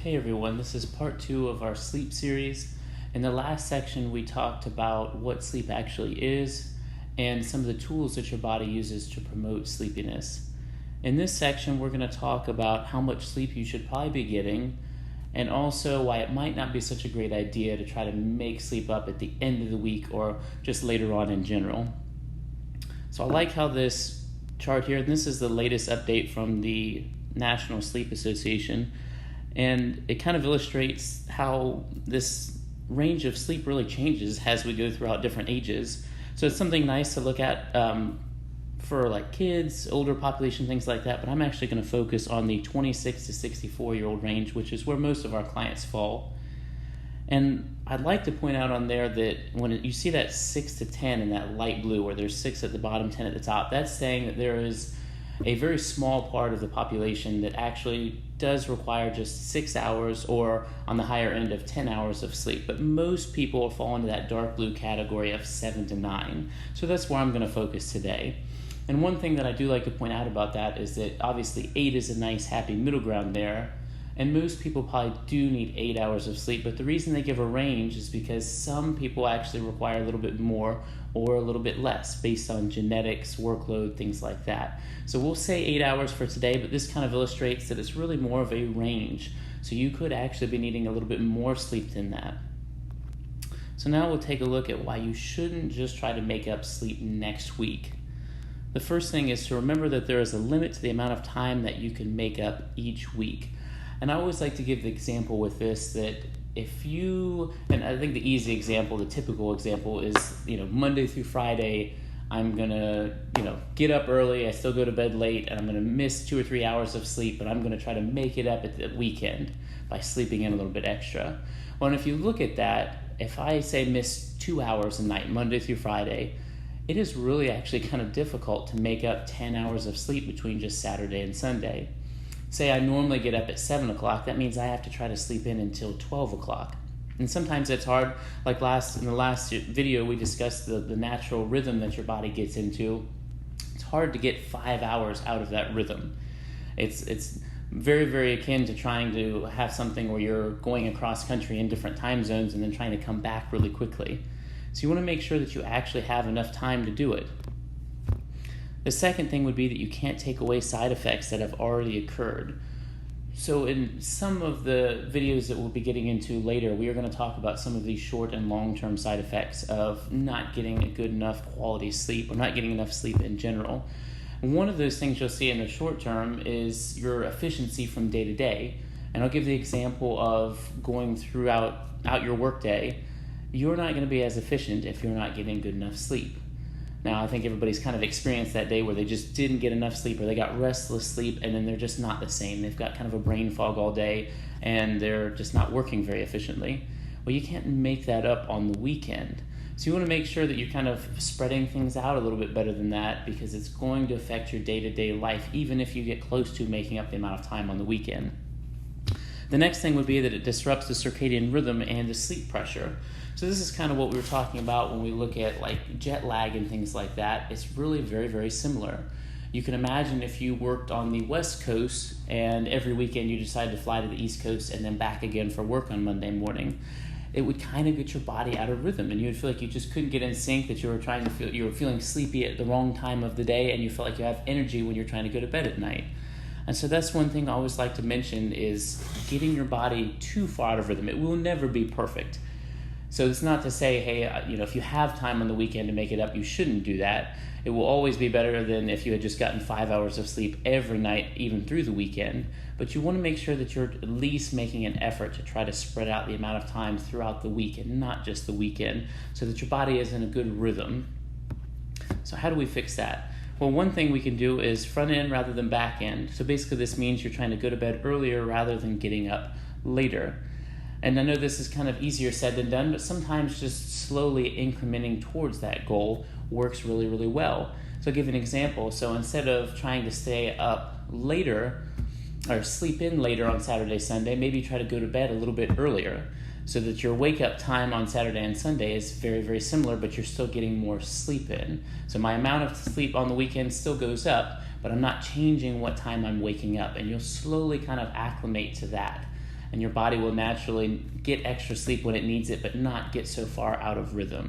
Hey everyone, this is part 2 of our sleep series. In the last section, we talked about what sleep actually is and some of the tools that your body uses to promote sleepiness. In this section, we're going to talk about how much sleep you should probably be getting and also why it might not be such a great idea to try to make sleep up at the end of the week or just later on in general. So I like how this chart here, and this is the latest update from the National Sleep Association, and it kind of illustrates how this range of sleep really changes as we go throughout different ages. So it's something nice to look at for like kids, older population, things like that, but I'm actually going to focus on the 26 to 64-year-old range, which is where most of our clients fall. And I'd like to point out on there that when you see that 6 to 10 in that light blue, where there's 6 at the bottom, 10 at the top, that's saying that there is a very small part of the population that actually does require just 6 hours or on the higher end of 10 hours of sleep. But most people fall into that dark blue category of 7 to 9. So that's where I'm going to focus today. And one thing that I do like to point out about that is that obviously 8 is a nice happy middle ground there. And most people probably do need 8 hours of sleep, but the reason they give a range is because some people actually require a little bit more or a little bit less based on genetics, workload, things like that. So we'll say 8 hours for today, but this kind of illustrates that it's really more of a range. So you could actually be needing a little bit more sleep than that. So now we'll take a look at why you shouldn't just try to make up sleep next week. The first thing is to remember that there is a limit to the amount of time that you can make up each week. And I always like to give the example with this that if you, and I think the easy example, the typical example is, Monday through Friday, I'm going to, get up early, I still go to bed late, and I'm going to miss 2 or 3 hours of sleep, but I'm going to try to make it up at the weekend by sleeping in a little bit extra. Well, and if you look at that, if I say miss 2 hours a night, Monday through Friday, it is really actually kind of difficult to make up 10 hours of sleep between just Saturday and Sunday. Say I normally get up at 7 o'clock, that means I have to try to sleep in until 12 o'clock. And sometimes it's hard, like in the last video we discussed the natural rhythm that your body gets into. It's hard to get 5 hours out of that rhythm. It's very, very akin to trying to have something where you're going across country in different time zones and then trying to come back really quickly. So you want to make sure that you actually have enough time to do it. The second thing would be that you can't take away side effects that have already occurred. So in some of the videos that we'll be getting into later, we are going to talk about some of these short and long-term side effects of not getting a good enough quality sleep or not getting enough sleep in general. And one of those things you'll see in the short term is your efficiency from day to day. And I'll give the example of going throughout your workday. You're not going to be as efficient if you're not getting good enough sleep. Now, I think everybody's kind of experienced that day where they just didn't get enough sleep or they got restless sleep and then they're just not the same. They've got kind of a brain fog all day and they're just not working very efficiently. Well, you can't make that up on the weekend. So you want to make sure that you're kind of spreading things out a little bit better than that because it's going to affect your day-to-day life even if you get close to making up the amount of time on the weekend. The next thing would be that it disrupts the circadian rhythm and the sleep pressure. So this is kind of what we were talking about when we look at like jet lag and things like that. It's really very, very similar. You can imagine if you worked on the West Coast and every weekend you decided to fly to the East Coast and then back again for work on Monday morning. It would kind of get your body out of rhythm and you would feel like you just couldn't get in sync, that you were feeling sleepy at the wrong time of the day and you feel like you have energy when you're trying to go to bed at night. And so that's one thing I always like to mention is getting your body too far out of rhythm. It will never be perfect. So it's not to say, hey, if you have time on the weekend to make it up, you shouldn't do that. It will always be better than if you had just gotten 5 hours of sleep every night, even through the weekend. But you want to make sure that you're at least making an effort to try to spread out the amount of time throughout the week and not just the weekend so that your body is in a good rhythm. So how do we fix that? Well, one thing we can do is front end rather than back end. So basically this means you're trying to go to bed earlier rather than getting up later. And I know this is kind of easier said than done, but sometimes just slowly incrementing towards that goal works really, really well. So I'll give an example. So instead of trying to stay up later or sleep in later on Saturday, Sunday, maybe try to go to bed a little bit earlier so that your wake up time on Saturday and Sunday is very, very similar, but you're still getting more sleep in. So my amount of sleep on the weekend still goes up, but I'm not changing what time I'm waking up, and you'll slowly kind of acclimate to that. and your body will naturally get extra sleep when it needs it, but not get so far out of rhythm.